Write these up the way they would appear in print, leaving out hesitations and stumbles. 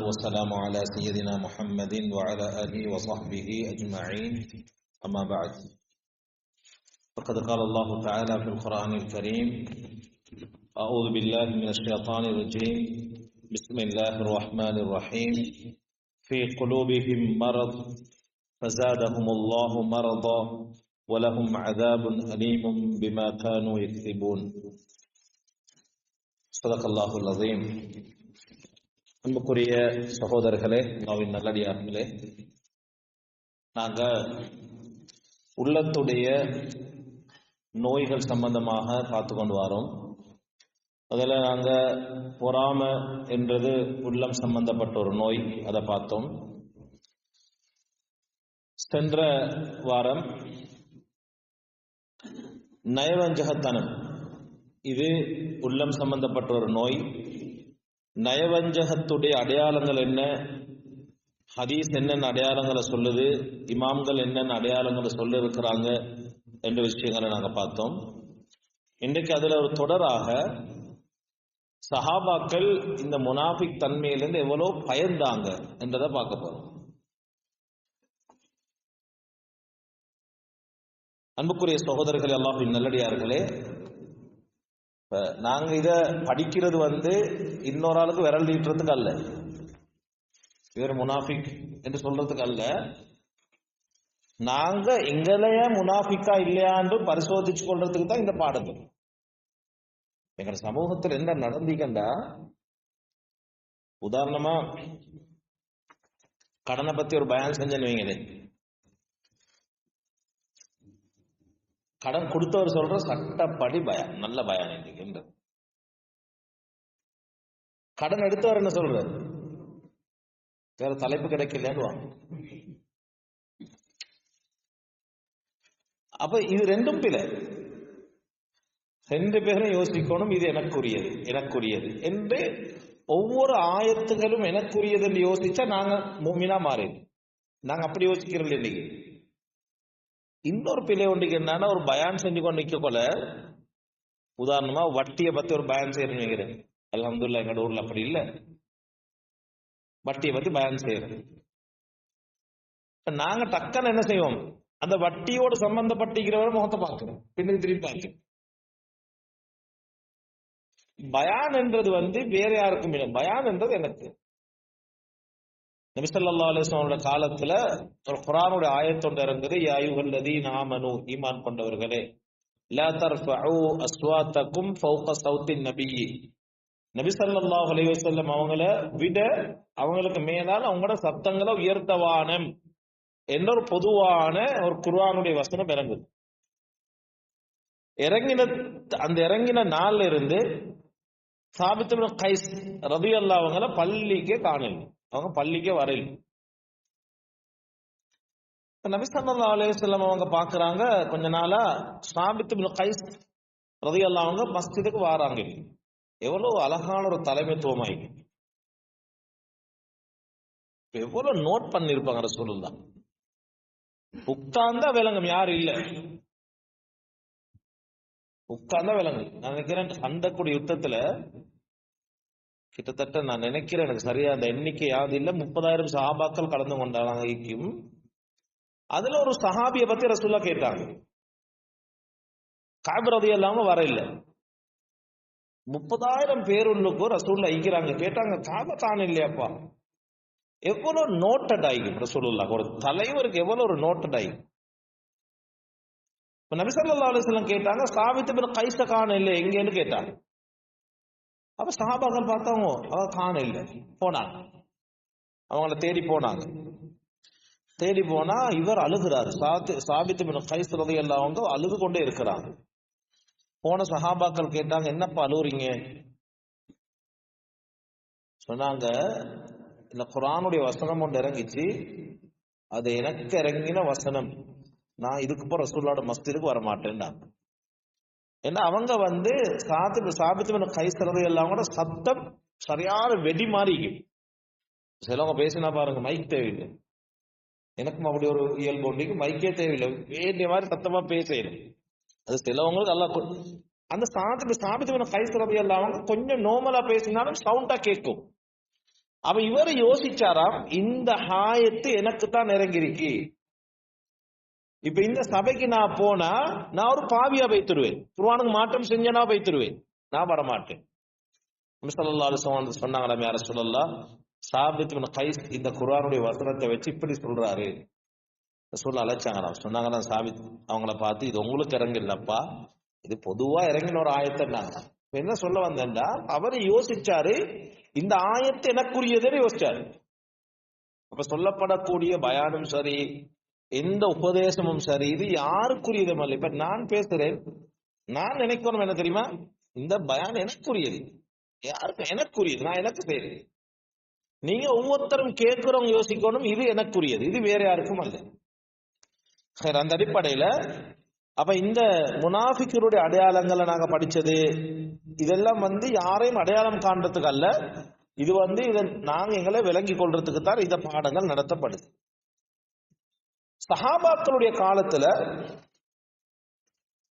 والسلام على سيدنا محمد وعلى آله وصحبه أجمعين أما بعد فقد قال الله تعالى في القرآن الكريم أعوذ بالله من الشيطان الرجيم بسم الله الرحمن الرحيم في قلوبهم مرض فزادهم الله مرضا ولهم عذاب أليم بما كانوا يكذبون صدق الله العظيم. அன்புக்குரிய சகோதரர்களே, அல்லாஹ்வின் நல்லடியார்களே, நாங்கள் உள்ளத்துடைய நோய்கள் சம்பந்தமாக பார்த்து கொண்டு வரோம். அதில் நாங்கள் பொறாமை என்றது உள்ளம் சம்பந்தப்பட்ட ஒரு நோய், அதை பார்த்தோம். சென்ற வாரம் நயவஞ்சகத்தனம், இது உள்ளம் சம்பந்தப்பட்ட ஒரு நோய். நயவஞ்சகத்துடைய அடையாளங்கள் என்ன, ஹதீஸ் என்னென்ன அடையாளங்களை சொல்லுது, இமாம்கள் என்னென்ன அடையாளங்களை சொல்ல இருக்கிறாங்க என்ற விஷயங்களை நாங்கள் பார்த்தோம். இன்றைக்கு அதில் ஒரு தொடராக சஹாபாக்கள் இந்த முனாஃபிக் தன்மையிலிருந்து எவ்வளோ பயந்தாங்க என்றதை பார்க்க போறோம். அன்புக்குரிய சகோதரர்களே, அல்லாஹ்வின் நல்லடியார்களே, நாங்க இத படிக்கிறது இன்னொரு ஆளுக்கு விரல் நீட்டுறதுக்கு அல்ல, வேறு முனாஃபிக் என்று சொல்றதுக்கு அல்ல. நாங்க எங்களைய முனாஃபிக்கா இல்லையான்னு பரிசோதிச்சு கொள்றதுக்கு தான் இந்த பாடங்கள். எங்க சமூகத்தில் என்ன நடந்தீங்கண்டா, உதாரணமா கடனை பத்தி ஒரு பயான் செஞ்சேன்னு வைங்களே, கடன் கொடுத்தவர் சொல்ற சட்டப்படி பயான், நல்ல பயான் என்று. கடன் எடுத்தவர் என்ன சொல்ற, வேற தலைப்பு கிடைக்கலன்னு. அப்ப இது ரெண்டும் பிழை. ரெண்டு பேரும் யோசிக்கணும், இது எனக்குரியது எனக்குரியது என்று. ஒவ்வொரு ஆயத்துகளும் எனக்குரியது என்று யோசிச்சா நாங்க முஃமினா மாறிடும். நாங்க அப்படி யோசிக்கிறது இன்னைக்கு. இன்னொரு பிழை ஒன்றுக்கு என்னன்னா, ஒரு பயான் செஞ்சு கொண்டு நிக்க போல, உதாரணமா வட்டியை பத்தி ஒரு பயான் செய்யறேன்னு நினைக்கிறேன். அல்ஹம்துலில்லாஹ் எங்க ஊர்ல அப்படி இல்லை, வட்டியை பத்தி பயான் செய்யறோம். நாங்க டக்குன்னு என்ன செய்வோம், அந்த வட்டியோடு சம்பந்தப்பட்டிருக்கிறவரை முகத்தை பார்க்கிறோம், பின்னுக்கு திரும்பி பார்க்கிறோம். பயான் என்றது வேற யாருக்கும் இல்லை, பயான் என்றது எனக்கு. நபி ஸல்லல்லாஹு அலைஹி வஸல்லம் காலத்துல ஒரு குர்ஆனுடைய ஆயத்தொண்டு இறங்குது, யா அய்யுஹல்லதீன ஆமனூ, ஈமான் கொண்டவர்களே, லா தர்ஃபஉ அஸ்வாத்தகும் ஃபௌக ஸௌத்தின் நபியி, நபி ஸல்லல்லாஹு அலைஹி வஸல்லம் அவங்கள விட அவங்களுக்கு மேலால் அவங்களோட சத்தங்களை உயர்த்தவானம் என்ற ஒரு பொதுவான ஒரு குர்ஆனுடைய வசனம் இறங்குது. இறங்கின நாள்ல இருந்து சாபித் இப்னு கைஸ் ரலியல்லாஹு அவங்கள பள்ளிக்கே காணல, அவங்க பள்ளிக்கே வரல. நபி ஸல்லல்லாஹு அலைஹி வஸல்லம் அவங்க பாக்குறாங்க, கொஞ்ச நாளா சாபித் இப்னு கைஸ் ரலியல்லாஹு அவங்க மஸ்ஜிதுக்கு வராங்க. எவ்வளவு அழகான ஒரு தலைமைத்துவமாய், எவ்வளவு நோட் பண்ணிருப்பாங்க ரசூலுல்லாஹ். உட்கார்ந்தா விளங்கும், யாரு இல்ல, உட்கார்ந்தா விளங்கும். நான் நினைக்கிறேன் அந்தக்கூடிய யுத்தத்துல கிட்டத்தட்ட நான் நினைக்கிறேன், எனக்கு சரியா அந்த எண்ணிக்கை யாது இல்ல, 30,000 சஹாபாக்கள் கலந்து கொண்டாங்க. அதுல ஒரு சஹாபியை பத்தி ரசூலுல்லாஹ் கேட்டாங்க. கஅப் ரலியல்லாஹு வர இல்ல, 30,000 பேருள்ளுக்கும் ரசூலுல்லாஹ் ஐக்கிறாங்க. கேட்டாங்க, காப காண இல்லையாப்பா. எவ்வளவு நோட்டட் ஆகிக்கும் ரசூலுல்லாஹ், ஒரு தலைவருக்கு எவ்வளவு ஒரு நோட்டட் ஆகிக்கும். நபி ஸல்லல்லாஹு அலைஹி வஸல்லம் கேட்டாங்க, சாபித் இப்னு கைஸ காண இல்லை எங்கன்னு கேட்டாங்க. அப்ப சஹாபாக்கள் பார்த்தாங்க, அவ காண இல்லை. போனாங்க, அவங்கள தேடி போனாங்க. தேடி போனா இவர் அழுகிறாரு, சாபித் இப்னு கைஸ் ரலியல்லாஹு அன்ஹு அழுது கொண்டே இருக்கிறாங்க. போன சஹாபாக்கள் கேட்டாங்க, என்னப்பா அழுகுறீங்க? சொன்னாங்க, இந்த குர்ஆனுடைய வசனம் ஒன்று இறங்கிச்சு, அது எனக்கு இறங்கின வசனம், நான் இதுக்கு போற ரசூலுல்லாஹ் மஸ்ஜிதுக்கு வர மாட்டேன்டா. ஏன்னா அவங்க சாபித் இப்னு கைஸ் ரலியல்லாஹு அன்ஹு சத்தம் சரியான வெடி மாறி. சிலவங்க பேசினா பாருங்க, மைக் தேவையில்லை. எனக்கும் அப்படி ஒரு இயல்பு ஒன்றைக்கு மைக்கே தேவையில்லை, வேண்டிய மாதிரி சத்தமா பேசணும். அது சிலவங்களுக்கு அல்லா அந்த சாபித் இப்னு கைஸ் ரலியல்லாஹு அன்ஹு கொஞ்சம் நார்மலா பேசினாலும் சவுண்டா கேட்கும். அப்ப இவர் யோசிச்சாராம், இந்த ஆயத்து எனக்கு தான் இறங்கிருக்கு. இப்ப இந்த சபைக்கு நான் போனா நான் ஒரு பாவியா வைத்துருவேன், குர்ஆனுக்கு மாற்றம் செஞ்சனா வைத்துருவேன், நான் வரமாட்டேன். நபி ஸல்லல்லாஹு அலைஹி வஸல்லம் சொன்னாங்களாம், யா ரசூலல்லாஹ், சாபித் பின் கைஸ் இந்த குர்ஆனுடைய வசனத்தை வச்சு இப்படி சொல்றாரு. ரசூலுல்லாஹ் அழைச்சாங்களாம், சொன்னாங்களாம் சாபித் அவங்கள பார்த்து, இது உங்களுக்கு இறங்கில்லப்பா, இது பொதுவா இறங்கின ஒரு ஆயத்தைன்னாங்க. என்ன சொல்ல வந்தேன்டா, அவர் யோசிச்சாரு, இந்த ஆயத்து எனக்குரியதுன்னு யோசிச்சாரு. அப்ப சொல்லப்படக்கூடிய பயானும் சரி, எந்த உபதேசமும் சரி, இது யாருக்குரியதும் அல்ல. இப்ப நான் பேசுறேன், நான் நினைக்கணும் என்ன தெரியுமா, இந்த பயான் எனக்குரியது, யாருக்கு எனக்குரியது, நான் எனக்கு செய்றேன். நீங்க ஒவ்வொருத்தரும் கேட்கிறவங்க யோசிக்கணும், இது எனக்குரியது, இது வேற யாருக்கும் அல்ல. அந்த அடிப்படையில அப்ப இந்த முனாஃபிக்குடைய அடையாளங்களை நாங்க படிச்சது இதெல்லாம் யாரையும் அடையாளம் காண்றதுக்கு அல்ல, இது இதை நாங்க எங்களை விளங்கி கொள்றதுக்கு தான் இந்த பாடங்கள் நடத்தப்படுது. சஹாபாக்களுடைய காலத்துல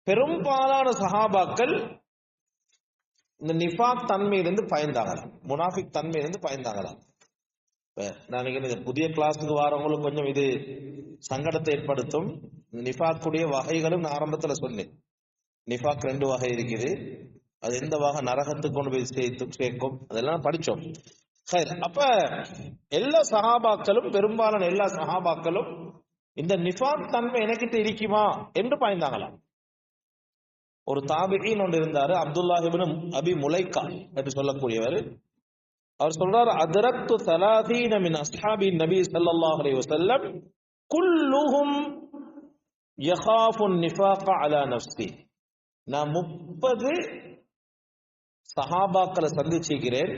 பெரும்பாலான சஹாபாக்கள் இந்த நிஃபாக் தன்மையிலிருந்து பயந்தாங்களாம், முனாஃபிக் தன்மையிலிருந்து பயந்தாங்களாம். நான் நினைக்கிறேன் புதிய கிளாஸுக்கு வரவங்களுக்கு கொஞ்சம் இது சங்கடத்தை ஏற்படுத்தும். நிஃபாக்குடைய வகைகளும் நான் ஆரம்பத்துல சொன்னேன். நிஃபாக் 2 வகை இருக்குது, அது எந்த வகை நரகத்துக்கு கொண்டு போய் சேர்க்கும், அதெல்லாம் படிச்சோம். அப்ப எல்லா சஹாபாக்களும், பெரும்பாலான எல்லா சஹாபாக்களும் இந்த நிஃபாக் தன்மை எனக்கிட்ட இருக்குமா என்று பயந்தாங்களாம். ஒரு தாபிஈன் ஒன்று இருந்தாரு, அப்துல்லாஹ் இப்னு அபி முலைக்கா என்று சொல்லக்கூடியவர். அவர் சொல்றார், அத்ரக்து 30 மின் அஸ்ஹாபி நபி ஸல்லல்லாஹு அலைஹி வஸல்லம் குல்லுஹும் யகாஃபு நிஃபாக அலா நஃப்ஸி. நான் 30 சஹாபாக்களை சந்திச்சிருக்கிறேன்,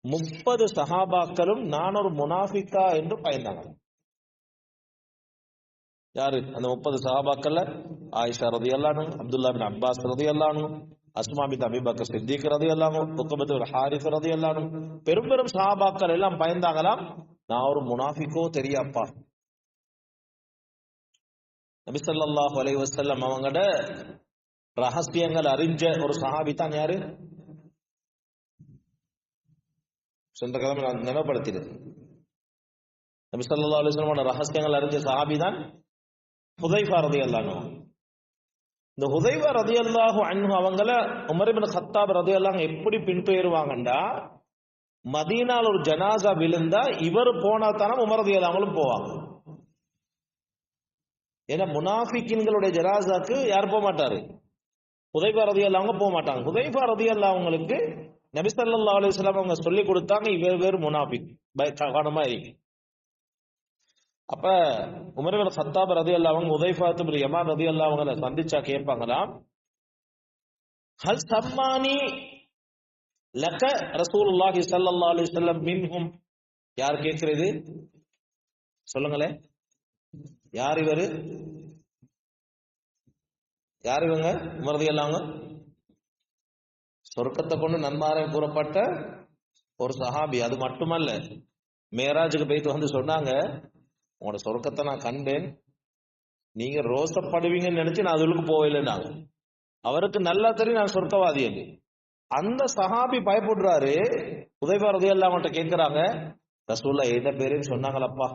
30 சஹாபாக்களும் நான் ஒரு முனாஃபிகா என்று பயந்தாங்க. யாரு அந்த 30 சஹாபாக்கள்ல? ஆயிஷா ரலியல்லாஹு அன்ஹா, அப்துல்லாஹ் பின் அப்பாஸ் ரலியல்லாஹு அன்ஹு, அஸ்மா பின் அபீ பக்கர் சித்திக் ரலியல்லாஹு அன்ஹு, உக்பத் பின் ஹாரிஸ் ரலியல்லாஹு அன்ஹு, பெரும் பெரும் சஹாபாக்கள் எல்லாம் பயந்தாங்களாம், நான் ஒரு முனாஃபிகோ தெரியாப்பா. நபி ஸல்லல்லாஹு அலைஹி வஸல்லம் அவங்களோட ரகசியங்கள் அறிஞ்ச ஒரு சஹாபி தான் யாரு? சென்ற கிழமை நான் நினைவுபடுத்தினேன். நபி ஸல்லல்லாஹு அலைஹி வஸல்லம் ரகசியங்கள் அறிஞ்ச சஹாபி தான் ஹுதைஃபா ரலியல்லாஹு அன்ஹு. இந்த ஹுதைஃபா ரலியல்லாஹு அன்ஹு அவங்கள உமர் இப்னு கத்தாப் ரலியல்லாஹு அன்ஹு எப்படி பின்தொடருவாங்கண்டா, மதீனால ஒரு ஜனாசா விழுந்தா இவர் போனா தானே உமர் ரலியல்லாஹு அன்ஹு போவாங்க. ஏன்னா முனாஃபிக்கின்களுடைய ஜனாசாக்கு யார் போக மாட்டாரு? ஹுதைஃபா ரலியல்லாஹு அன்ஹு போக மாட்டாங்க. ஹுதைஃபா ரலியல்லாஹு அவங்களுக்கு நபி ஸல்லல்லாஹு அலைஹி வஸல்லம் அவங்க சொல்லி கொடுத்தாங்க, இவர் வேறு முனாஃபிக், கவனமா இருக்கு. அப்ப உமர் இப்னு கத்தாப் ரலியல்லாஹு அன்ஹு ஹுதைஃபா இப்னு யமான் ரலியல்லாஹு அவங்கள சந்திச்சா கேட்பாங்களாம், ஹல் சம்மானி லக ரசூலுல்லாஹி ஸல்லல்லாஹு அலைஹி வஸல்லம் மின்ஹும். யார் கேட்கிறது? சொல்லுங்களே, யார் இவரு? யார் இவங்க? உமர் ரலியல்லாஹு அன்ஹு சொர்க்கத்தை கொண்டு நன்மாராயம் கூறப்பட்ட ஒரு சஹாபி. அது மட்டுமல்ல, மேராஜுக்கு போயிட்டு சொன்னாங்க, உங்களோட சொர்க்கத்தை நான் கண்டேன், நீங்க ரோசப்படுவீங்கன்னு நினைச்சு நான் அதுக்கு போகலைன்னாங்க. அவருக்கு நல்லா தெரியும் நான் சொர்க்கவாதி என்று. அந்த சஹாபி பயப்படுறாரு. ஹுதைஃபா ரலியல்லாஹு அன்ஹு கேட்கிறாங்க, ரசூலுல்லாஹ் என்ன பேருன்னு சொன்னாங்களப்பா,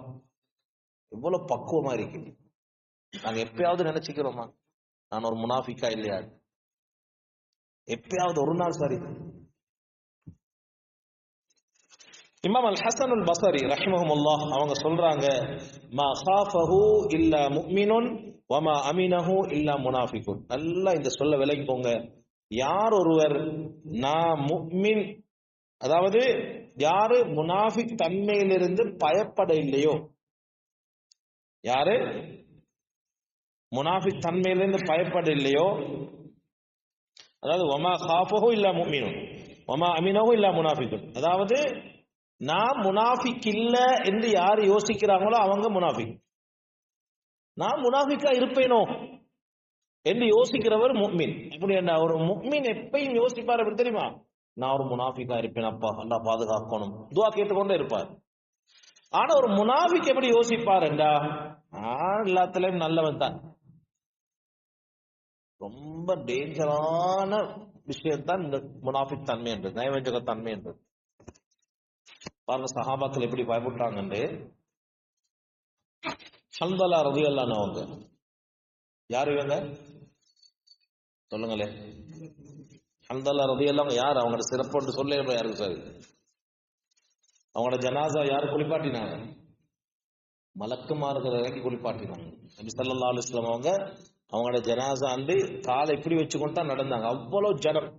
இவ்வளவு பக்குவமா இருக்கு, நாங்க எப்பயாவது நினைச்சுக்கிறோமா நான் ஒரு முனாஃபிக்கா இல்லையா? எப்பயாவது ஒரு நாள் சரி. இமாம் அல் ஹசன் அல் பஸரி ரஹிமஹுல்லாஹ் அவங்க சொல்றாங்க, மா காஃபஹு இல்லா முஃமினுன் வ மா அமினஹு இல்லா முனாஃபிகுன். நல்லா இந்த சொல்ல விளங்கிக்கோங்க. யார் ஒருவர் நான் முஃமின், அதாவது யாரு முனாஃபிக் தன்மையிலிருந்து பயப்பட இல்லையோ, யாரு முனாஃபிக் தன்மையிலிருந்து பயப்பட இல்லையோ, அதாவது வமா காஃபஹு இல்லா முஃமினுன் வமா அமினஹு இல்லா முனாஃபிகுன், அதாவது நான் முனாஃபிக் இல்ல என்று யார் யோசிக்கிறாங்களோ அவங்க முனாஃபிக். நான் முனாஃபிக்கா இருப்பேனோ என்று யோசிக்கிறவர் முஃமின். அப்படி என்ன ஒரு முஃமின் எப்பயும் யோசிப்பார் எப்படி தெரியுமா? நான் ஒரு முனாஃபிக்கா இருப்பேன், அப்பா அல்லாஹ் பாதுகாக்கணும், துஆ கேட்டுக்கொண்டே இருப்பார். ஆனா ஒரு முனாஃபிக் எப்படி யோசிப்பார் என்றா, எல்லாத்திலையும் நல்லவன் தான். ரொம்ப டேஞ்சரான விஷயத்தான் இந்த முனாஃபிக் தன்மை என்றது, நயவஞ்சக தன்மை என்றது. பாருங்க சஹாபாக்கள் எப்படி பயப்பட்டாங்கன்னு. ஹன்தலா ரலியல்லாஹு அவங்க யார் இவங்க சொல்லுங்களே. ஹன்தலா ரலியல்லாஹு யார்? அவங்களோட சிறப்பு சொல்ல யாருக்கு சார்? அவங்களோட ஜனாசா யாரு குளிப்பாட்டினாங்க? மலக்குமார்கள் இறக்கி குளிப்பாட்டினாங்க. நபி ஸல்லல்லாஹு அலைஹி வஸல்லம் அவங்க அவங்களோட ஜனாசா அண்டு காலை இப்படி வச்சுக்கொண்டு தான் நடந்தாங்க. அவ்வளவு ஜனம்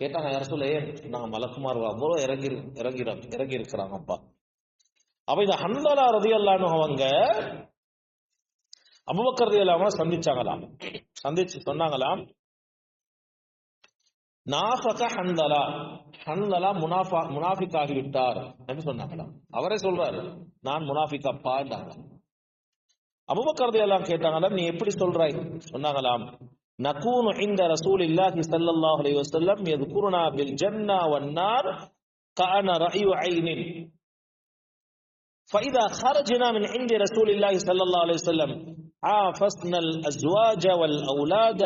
கேட்டாங்க, யார சொல்ல ஏன் நாங்க மலக்குமார்கள் அவ்வளவு இறங்கி இருக்கிறாங்க அப்பா. அப்ப இந்த ஹன்தலா ரலியல்லாஹு அவங்க அபூபக்கர் ரலியல்லாஹு அன்ஹு சந்திச்சாங்களாம். சந்திச்சு சொன்னாங்களாம், நாஃபக ஹன்தலா, ஹன்தலா முனாஃபிக் ஆகிவிட்டார் என்று சொன்னாங்களாம். அவரே சொல்றாரு, நான் முனாஃபிக் அப்பா என்றாங்க. அபூபக்கர் ரலியல்லாஹு கேட்டாங்களாம், நீ எப்படி சொல்றாய்? சொன்னாங்களாம், நகூனு இன்த ரசூலில்லாஹி ஸல்லல்லாஹு அலைஹி வஸல்லம் யذ்குருனா பில் ஜன்னா வன் நார் கஅன ரஅயு ஐனின் فإذا خرجنا من عند رسول الله صلى الله عليه وسلم عافسنا الأزواج والأولاد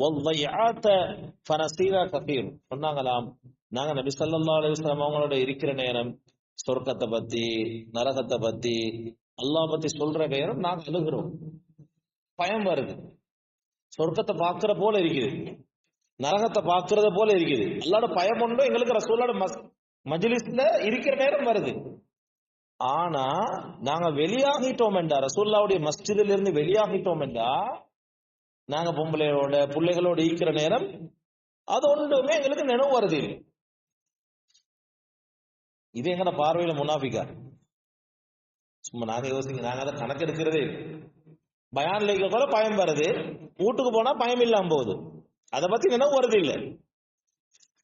والضيعات فنسينا كثير. சொன்னாங்களாம், நாங்க நபி ஸல்லல்லாஹு அலைஹி வஸல்லம் அவங்களோட இருக்கிற நேரம் சொர்க்கத்தை பத்தி நரகத்தை பத்தி அல்லாஹ் பத்தி சொல்ற நேரம் நாங்க அழுகிறோம், பயம் வருது. சொர்க்கத்தை பார்க்கிற போல இருக்குது, நரகத்தை பார்க்கறத போல இருக்குது. அல்லாஹ்வோட பயம் ஒன்றும் எங்களுக்கு ரசூலோட மஜ்லிஸ்ல இருக்கிற நேரம் வருது. ஆனா நாங்க வெளியாகிட்டோம் என்றா, ரசூலுல்லாஹ்வுடைய மஸ்ஜிதில் இருந்து வெளியாகிட்டோம் என்றா, நாங்க பொம்பளையோட பிள்ளைகளோட ஈக்கிற நேரம் அது ஒன்றுமே எங்களுக்கு நினைவு வருது. இது எங்கட பார்வையில முனாஃபிகா? சும்மா நாங்க யோசிங்க, நாங்க அதை கணக்கெடுக்கிறதே. பயான்ல இருக்க கூட பயம் வருது, வீட்டுக்கு போனா பயம் இல்லாம போகுது, அதை பத்தி நினைவு வருது இல்லை.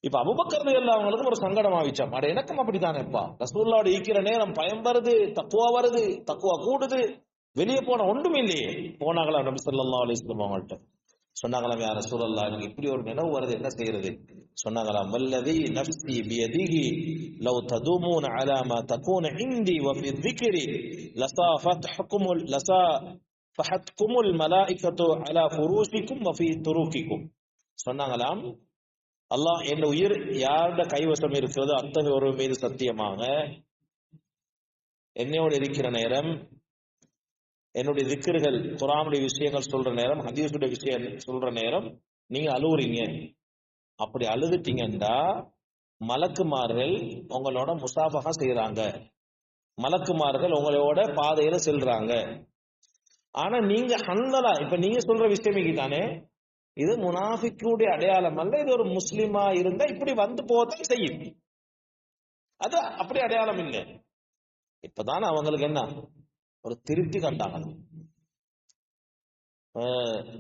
இப்ப அபூபக்கர் ரலியல்லாஹு அவங்களுக்கும் ஒரு சங்கடம் ஆயிச்சாம். அட எனக்கும் அப்படித்தானேப்பா, ரசூலுல்லாஹ்வோட ஈக்கிற நேரம் பயம் வருது, தக்குவா வருது, தக்குவா கூடுது, வெளியே போன ஒன்றும் இல்லையே. போனாங்களா நபி ஸல்லல்லாஹு அலைஹி வஸல்லம் அவங்கள்ட்ட சொன்னாங்களாம், யா ரசூலல்லாஹ் எனக்கு இப்படி ஒரு நினைவு வருது, என்ன செய்யறது? சொன்னாங்களாம், வல்லதி நஃப்ஸி பியதிஹி லவ் ததுமூன அலா மா தகூன இன்தி வ ஃபி ذிக்ரி லஸாஃபத்குமுல் மலாயிகத்து அலா ஃபுரூஷிக்கும் வ ஃபீ துருகிக்கும். சொன்னாங்களாம், அல்லாஹ் என் உயிர் யாருடைய கைவசம் இருக்கிறதோ அத்தகைய ஒரு மீது சத்தியமாக என்னையோடு இருக்கிற நேரம், என்னுடைய திக்ருகள் குர்ஆனுடைய விஷயங்கள் சொல்ற நேரம், ஹதீஸுடைய விஷயம் சொல்ற நேரம் நீங்க அழுவுறீங்க. அப்படி அழுதுட்டீங்கன்னா மலக்குமார்கள் உங்களோட முசாபஹா செய்யறாங்க, மலக்குமார்கள் உங்களோட பாதையில செல்றாங்க. ஆனா நீங்க ஹன்தலா, இப்ப நீங்க சொல்ற விஷயம் தானே, இது முனாஃபிக்குடைய அடையாளம் அல்ல, இது ஒரு முஸ்லிமா இருந்தா இப்படி வந்து போதான் செய்யும், அது அப்படி அடையாளம் இல்லை. இப்பதானே அவங்களுக்கு என்ன ஒரு திருப்தி கண்டாங்க.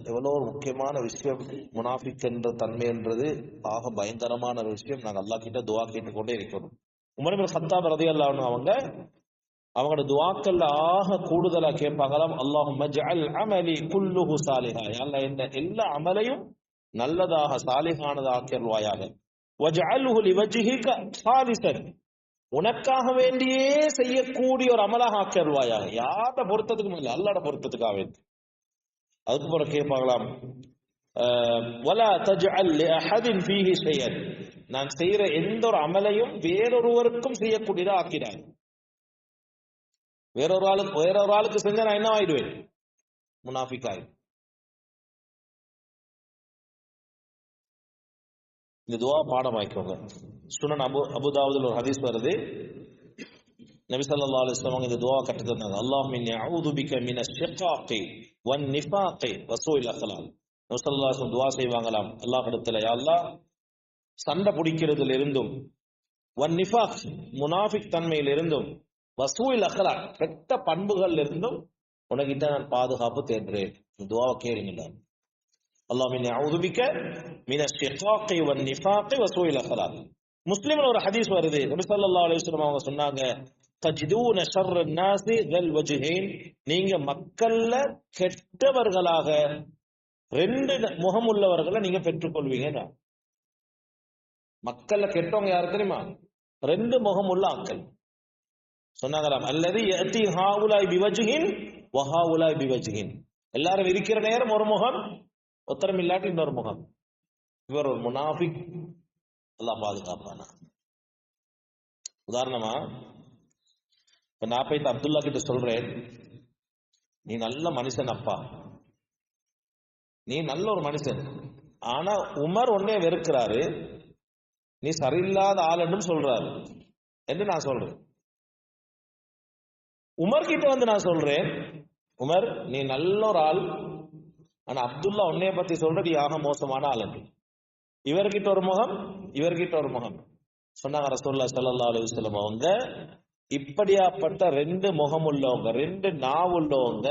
எவ்வளவு ஒரு முக்கியமான விஷயம் முனாஃபிக் என்ற தன்மை என்றது, ஆக பயங்கரமான ஒரு விஷயம். நாங்க அல்லாஹ் கிட்ட துஆ கேட்டு கொண்டே இருக்கிறோம். உமர் இப்னு கத்தாப் ரலியல்லாஹு அன்ஹு அவங்களோட துஆக்கள்ல ஆக கூடுதலா கேட்பாங்களாம், அல்லாஹும்ம ஜஅல் அமலி குல்லுஹு சாலிஹா, யா அல்லாஹ் இந்த எல்லா அமலையும் நல்லதாக சாலிஹானதாக ஆக்கிடுவாயாக. வஜஅல்ஹு லிவஜ்ஹிக ஹாலிஸன், உனக்காக வேண்டியே செய்யக்கூடிய ஒரு அமலாக ஆக்கிடுவாயாக. யார பொருத்தத்துக்கும் இல்லை, அல்லாஹ்வோட பொருத்தத்துக்காக வேண்டி. அதுக்கு பிறகு கேட்பாங்களாம், வலா தஜஅல் லிஅஹதின் ஃபீஹி ஷைஅன், நான் செய்யற எந்த ஒரு அமலையும் வேறொருவருக்கும் செய்யக்கூடியதா ஆக்கிறாங்க. வேறொரு ஆளுக்கு செஞ்சா நான் என்ன ஆயிடுவேன்? முனாஃபிக் ஆயிடுவேன். இந்த துஆ பாடமாய்க்கோங்க. சுனன் அபூதாவுதுல ஒரு ஹதீஸ் வருது, நபி ஸல்லல்லாஹு அலைஹி வஸல்லம் இந்த துஆ கற்று தந்தாங்க, அல்லாஹும்ம இன்னி அஊது பிக மினஷ் ஷிகாகி வன் நிஃபாகி வ ஸூஇல் அக்லால். நபி ஸல்லல்லாஹு அலைஹி வஸல்லம் துஆ செய்வாங்களாம், அல்லாஹ்விடத்துல, யா அல்லாஹ் சண்டை பிடிக்கிறதுல இருந்தும், வன் நிஃபாக் முனாஃபிக் தன்மையில் இருந்தும், வசூல் அக்லாக் கெட்ட பண்புகள் இருந்தும் உனக்கிட்ட நான் பாதுகாப்பு தேடுறேன். துஆவை கேளுங்க. அல்லாஹ் இன்னி அஊது பிக மினஷ் ஷிகாகி வன் நிஃபாகி வசூல் அக்லாக். முஸ்லிம்ல ஒரு ஹதீஸ் வருது, நபி ஸல்லல்லாஹு அலைஹி வஸல்லம் அவங்க சொன்னாங்க, தஜிதூன ஷர்ரன் நாஸி ذல் வஜ்ஹைன், நீங்க மக்கள்ல கெட்டவர்களாக ரெண்டு முகம் உள்ளவர்களை நீங்க பெற்றுக்கொள்வீங்க. மக்கள்ல கெட்டவங்க யாரு தெரியுமா? ரெண்டு முகம் உள்ள ஆட்கள். சொன்னாங்களாம், அல்லதி யஅதி ஹாஉலாய் பிவஜ்ஹின் வ ஹாஉலாய் பிவஜ்ஹின், எல்லாரும் இருக்கிற நேரம் ஒரு முகம், ஒத்தரம் இல்லாட்டி இன்னொரு முகம். இவர் ஒரு முனாஃபிக், அல்லாஹ் பாதுகாப்பானா. உதாரணமா இப்ப நான் போய் அப்துல்லா கிட்ட சொல்றேன், நீ நல்ல மனுஷன் அப்பா, நீ நல்ல ஒரு மனுஷன், ஆனா உமர் உன்னைய வெறுக்கிறாரு, நீ சரியில்லாத ஆளுன்னு சொல்றாரு என்று நான் சொல்றேன். உமர் கிட்ட வந்து நான் சொல்றேன், உமர் நீ நல்ல ஒரு ஆள், ஆனா அப்துல்லா உன்னைய பத்தி சொல்றது யாக மோசமான ஆள் என்று. இவர்கிட்ட ஒரு முகம், இவர்கிட்ட ஒரு முகம். சொன்னாங்க ரசூலுல்லாஹி ஸல்லல்லாஹு அலைஹி வஸல்லம் அவங்க, இப்படியாப்பட்ட ரெண்டு முகம் உள்ளவங்க, ரெண்டு நாவு உள்ளவங்க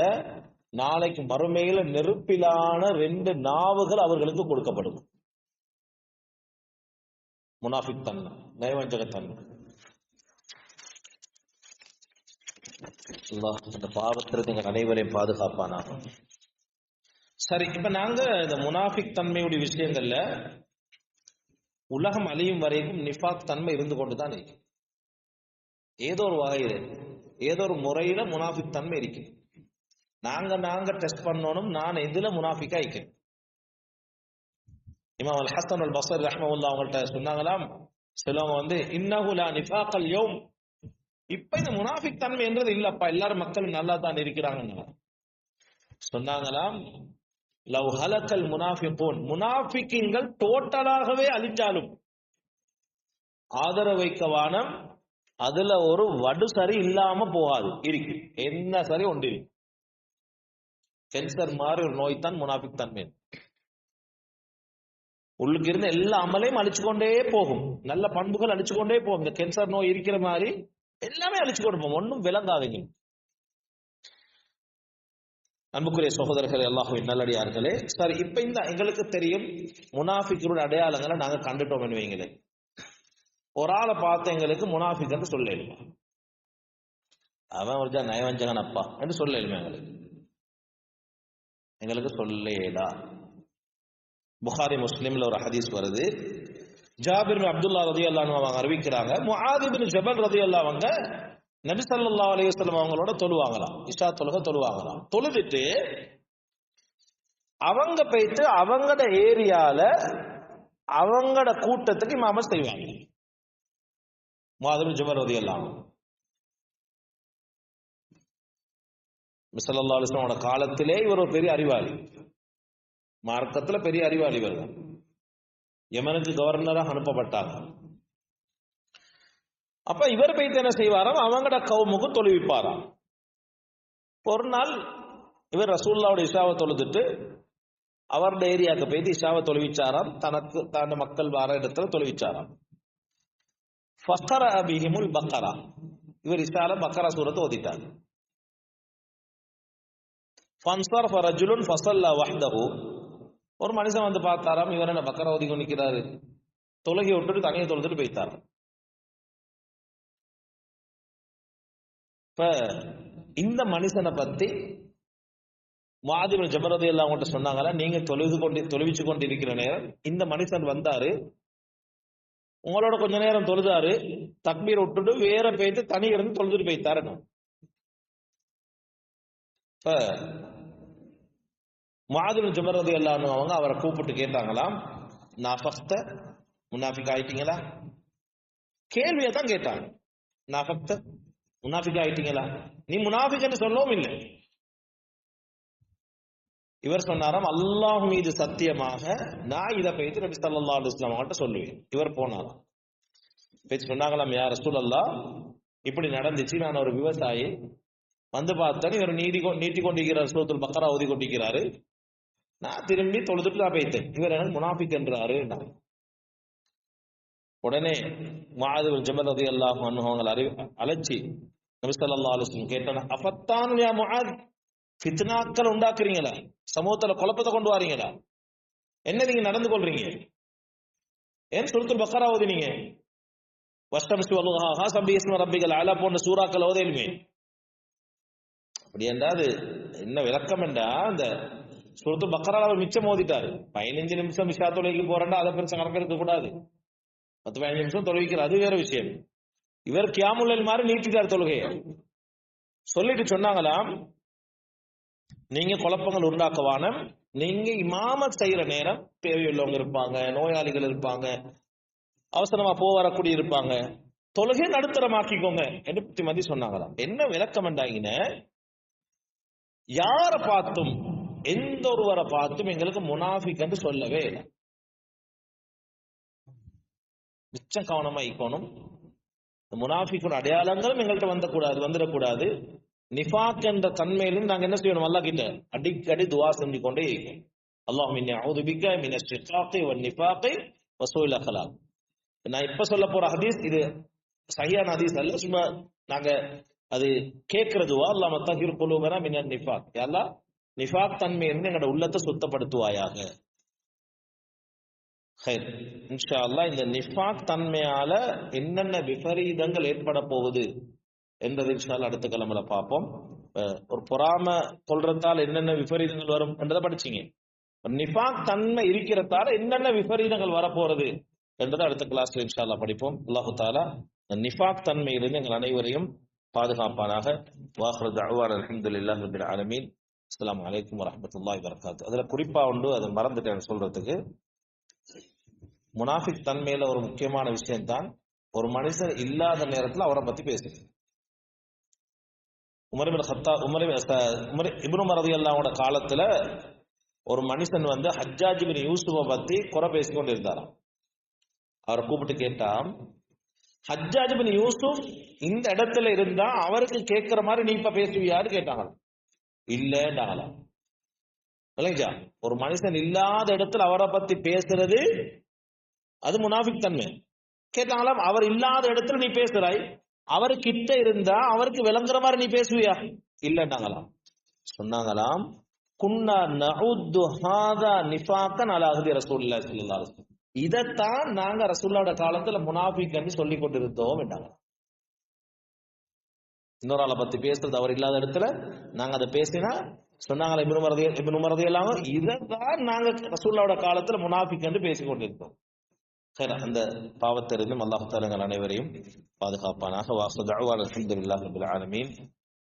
நாளைக்கு மறுமையில நெருப்பிலான ரெண்டு நாவுகள் அவர்களுக்கு கொடுக்கப்படும். முனாஃபிக் தன்மை, நயவஞ்சகத்தன்மை. அல்லாஹ் இந்த பாவத்திற்கு எங்கள் அனைவரையும் பாதுகாப்பானா. சரி, இப்ப நாங்க இந்த முனாஃபிக் தன்மையுடைய விஷயங்கள்ல உலகம் அழியும் வரைக்கும் நிஃபாக் தன்மை இருந்து கொண்டுதான் இருக்கு. ஏதோ ஒரு வகையில, ஏதோ ஒரு முறையில முனாஃபிக் தன்மை இருக்கு. நாங்க டெஸ்ட் பண்ணணும், நான் எதுல முனாஃபிக்கா இருக்கேன். இமாம் அல் ஹஸன் அல் பஸ்ரி ரஹ்மத்துல்லாஹி அவங்கள்ட்ட சொன்னாங்களாம், சிலவங்க வந்து இன்னஹு லா நிஃபாகல் யௌம், இப்ப இந்த முனாஃபிக் தன்மை என்றது இல்லப்பா, எல்லாரும் மக்கள் நல்லா தான் இருக்கிறாங்க சொன்னாங்களாம். லவ் ஹலக்கல் முனாஃபிகூன், முனாஃபிகீன்கள் டோட்டலாகவே அழிஞ்சாலும் ஆதரவு வைக்க வானம், அதுல ஒரு வடு சரி இல்லாம போகாது, இருக்கு. என்ன சரி ஒன்று, கேன்சர் மாதிரி ஒரு நோய் தான் முனாஃபிக் தன்மை. உள்ளுக்கு இருந்த எல்லா அமலையும் அழிச்சு கொண்டே போகும், நல்ல பண்புகள் அழிச்சு கொண்டே போகும். இந்த கேன்சர் நோய் இருக்கிற மாதிரி எல்லாமே அழிச்சு கொண்டு போகும், ஒன்றும் விளங்காதீங்க. அன்புக்குரிய சகோதரர்களே, அல்லாஹ்வின் நல்லடியார்களே, சரி, இப்ப இந்த எங்களுக்கு தெரியும் முனாஃபிக்குடைய அடையாளங்களை நாங்க கண்டுட்டோம் வைங்களே. ஒரு ஆளை பார்த்து எங்களுக்கு முனாஃபிக் என்று சொல்ல இயலுமா? அவன் ஒரு நயவஞ்சகன் அப்பா என்று சொல்ல இயலுமா? எங்களுக்கு சொல்லேடா. புகாரி முஸ்லிம்ல ஒரு ஹதீஸ் வருது, ஜாபிர் பின் அப்துல்லா ரலியல்லாஹு அன்ஹு அவங்க அறிவிக்கிறாங்க, முஆத் பின் ஜபல் ரலியல்லாஹு அவங்க நபி ஸல்லல்லாஹு அலைஹி வஸல்லம் அவங்களோட தொழுவாங்களாம், இஷா தொழுகை தொழுவாங்களாம். தொழுதுட்டு அவங்க போயிட்டு அவங்களோட ஏரியால அவங்களோட கூட்டத்துக்கு இமாமத் செய்வாங்க. முஆத் பின் ஜபல் ரலியல்லாஹு அன்ஹு நபி ஸல்லல்லாஹு அலைஹி வஸல்லம் காலத்திலே இவர் ஒரு பெரிய அறிவாளி, மார்க்கத்துல பெரிய அறிவாளி. இவர் யமனுக்கு கவர்னராக அனுப்பப்பட்டாங்க. அப்ப இவர் போயிட்டு என்ன செய்வாராம், அவங்கட கவுமுக்கு தொழுவிப்பாராம். ஒரு நாள் இவர் ரசூலுல்லாஹ்வுடைய இஷாவை தொழுதுட்டு அவருடைய ஏரியாவுக்கு போயிட்டு இஷாவை தொழுவிச்சாராம், தனக்கு தன் மக்கள் வார இடத்துல தொழுவிச்சாராம். ஃபக்கர பிஹிமுல் பக்கரா, இவர் இஷால பக்கரா சூரத்தை ஓதிட்டார். ஃபன்ஸரஃப ரஜுலுன் ஃபஸல்லா வஹ்தஹு, ஒரு மனுஷன் வந்து பார்த்தாராம், இவர் என்ன பக்கரா ஓதி கொண்டிருக்கிறாரு, தொழுகை விட்டுட்டு தனியை தொழுதுட்டு போய்த்தார். இப்ப இந்த மனுஷனை பத்தி முஆத் பின் ஜபல் ரலியல்லாஹு அன்ஹு சொன்னாங்களா, நீங்க தொழுவிச்சு கொண்டு இருக்கிற நேரம் இந்த மனுஷன் வந்தாரு, உங்களோட கொஞ்ச நேரம் தொழுதாரு, தக்பீர் விட்டுட்டு வேற போயிட்டு தனி இருந்து தொழுதுட்டு போய்த்தாரு. இப்ப முஆத் பின் ஜபல் ரலியல்லாஹு அன்ஹு அவங்க அவரை கூப்பிட்டு கேட்டாங்களாம், நாஃபக்த, முனாஃபிக் ஆயிட்டீங்களா? கேள்வியை தான் கேட்டாங்க. நாஃபக்த, முனாஃபிக் ஆயிட்டீங்களா? நீ முனாஃபிக் என்று சொல்லவும் இல்லை. இவர் சொன்னாராம், அல்லாஹ் மீது சத்தியமாக நான் இதை போயிட்டு நபி ஸல்லல்லாஹு அலைஹி வஸல்லம் அவங்கள்ட்ட சொல்லுவேன். இவர் போனாராம், போயிட்டு சொன்னாங்களாம், யா ரசூலல்லாஹ், இப்படி நடந்துச்சு, நான் ஒரு விவசாயி, வந்து பார்த்தேன் இவர் நீட்டி கொண்டிருக்கிறார், சூரத்துல் பக்கரா ஓதி கொண்டிருக்கிறாரு, நான் திரும்பி தொழுதுட்டு நான் போயிட்டேன், இவர் எனக்கு முனாஃபிக் என்றாரு. உடனே முஆத் பின் ஜபல் ரலியல்லாஹு அன்ஹு அவங்களை அழைச்சி நபி ஸல்லல்லாஹு அலைஹி வஸல்லம் கேட்டாங்க, அஃபத்தான் யா முஆத், ஃபித்னாக்கள் உண்டாக்குறீங்களா, சமூகத்துல குழப்பத்தை கொண்டு வாரீங்களா, என்ன நீங்க நடந்து கொள்றீங்க, ஏன் சூரத்துல் பக்கரா ஓதினீங்க, வஸ்தம்ஸு வல்லுஹா சப்பி இஸ்ம ரப்பிகல் அலா போன்ற சூறாக்கள் ஓதேலுமே. அப்படி என்றால் என்ன விளக்கம் என்றா, அந்த சூரத்துல் பக்கரா அவர் மிச்சம் ஓதிட்டாரு. 15 நிமிஷம் இஷா தொழுகைக்கு போறேன்டா அதை பெருசா கணக்கெடுக்க கூடாது, 10-15 நிமிஷம் தொழுவிக்கிறார், அது வேற விஷயம். இவர் கியாமுல் லைல் மாதிரி நீட்டிட்டார் தொழுகையை. சொல்லிட்டு சொன்னாங்களாம், நீங்க குழப்பங்கள் உண்டாக்குவான, நீங்க இமாமத் செய்யற நேரம் தேவையுள்ளவங்க இருப்பாங்க, நோயாளிகள் இருப்பாங்க, அவசரமா வரக்கூடிய இருப்பாங்க, தொழுகை நடுத்தரமாக்கிக்கோங்க என்று புத்திமதி சொன்னாங்களாம். என்ன விளக்கம் என்றாங்க, யார பார்த்தும் எந்த ஒருவரை பார்த்தும் எங்களுக்கு முனாஃபிக் என்று சொல்லவே இல்லை. மிச்சம் கவனமா இருக்கணும். முனாஃபிக்குடைய அடையாளங்களும் எங்கள்கிட்ட வந்துடக்கூடாது. நிஃபாக் என்ற தன்மையிலும் நாங்க என்ன செய்யணும், அல்லாஹ் கிட்ட அடிக்கடி துஆ செஞ்சு கொண்டே இருக்கோம். அல்லாஹும்ம இன்னி அஊது பிக்க மினஷ் ஷிகாகி வன் நிஃபாகி வ ஸூஇல் அக்லாக். நான் இப்ப சொல்ல போற ஹதீஸ் இது சஹீஹான ஹதீஸ் அல்ல, சும்மா நாங்க அது கேட்கிற துஆ. அல்லாஹ் தஹீர் குலூபனா மினன் நிஃபாக். யா அல்லாஹ் நிஃபாக் தன்மையிலிருந்து எங்களோட உள்ளத்தை சுத்தப்படுத்துவாயாக. ஹைர், இன்ஷா அல்லாஹ் இந்த நிஃபாக் தன்மையால என்னென்ன விபரீதங்கள் ஏற்பட போகுது என்றது இன்ஷா அல்லாஹ் அடுத்த கிழமையில பார்ப்போம். ஒரு பொறாம சொல்றதால என்னென்ன விபரீதங்கள் வரும் என்றதை படிச்சீங்க. நிஃபாக் தன்மை இருக்கிறதால என்னென்ன விபரீதங்கள் வரப்போறது என்றதை அடுத்த கிளாஸ்ல இன்ஷா அல்லாஹ் படிப்போம். அல்லாஹு தஆலா நிஃபாக் தன்மையிலிருந்து எங்கள் அனைவரையும் பாதுகாப்பானாக. வாஹிரு தஅவானா அல்ஹம்துலில்லாஹி ரப்பில் ஆலமீன். அஸ்ஸலாமு அலைக்கும் வரஹ்மத்துல்லாஹி வபரகாத்துஹு. அதுல குறிப்பா ஒன்று அதை மறந்துட்டேன் சொல்றதுக்கு, முனாஃபிக் தன்மையில ஒரு முக்கியமான விஷயம் தான் ஒரு மனுஷன் இல்லாத நேரத்தில் அவரை பத்தி பேசுறது. இப்னு உமர் ரலியல்லாஹு காலத்துல ஒரு மனுஷன் ஹஜ்ஜாஜ் பின் யூசுஃபை பத்தி குறை பேசிக்கொண்டு இருந்தாராம். அவரை கூப்பிட்டு கேட்டான், ஹஜ்ஜாஜ் பின் யூசுப் இந்த இடத்துல இருந்தா அவருக்கு கேட்கிற மாதிரி நீ இப்ப பேசுவியான்னு கேட்டாங்க. இல்லைன்னாங்களாம். இல்லைங்களா, ஒரு மனுஷன் இல்லாத இடத்துல அவரை பத்தி பேசுறது அது முனாஃபிக் தன்மை. கேட்டாங்களாம், அவர் இல்லாத இடத்துல நீ பேசுறாய், அவரு கிட்ட இருந்தா அவருக்கு விளங்குற மாதிரி நீ பேசுவியா? இல்லைன்னாங்களாம். சொன்னாங்களாம், குன்னா நஉது ஹாதா நிஃபாகன் அலா அஹ்தி ரசூலுல்லாஹி ஸல்லல்லாஹு அலைஹி வஸல்லம். இதத்தான் நாங்க ரசூலுல்லாஹ்வோட காலத்துல முனாஃபிக்னு சொல்லி கொண்டிருந்தோம் என்றாங்க. இன்னொரு ஆளை பத்தி பேசுறது அவர் இல்லாத இடத்துல நாங்க அதை பேசினா சொன்னாங்களா இப்னு உமர் ரலியல்லாஹு அன்ஹு, இதத்தான் நாங்க ரசூலுல்லாஹ்வோட காலத்துல முனாஃபிக் என்று பேசிக் கொண்டிருந்தோம். அந்த பாவத்திலிருந்தும் அல்லாஹ் தஆலா அனைவரையும் பாதுகாப்பானாக. வாஹிரு தஅவானா அல்ஹம்துலில்லாஹி ரப்பில் ஆலமீன்.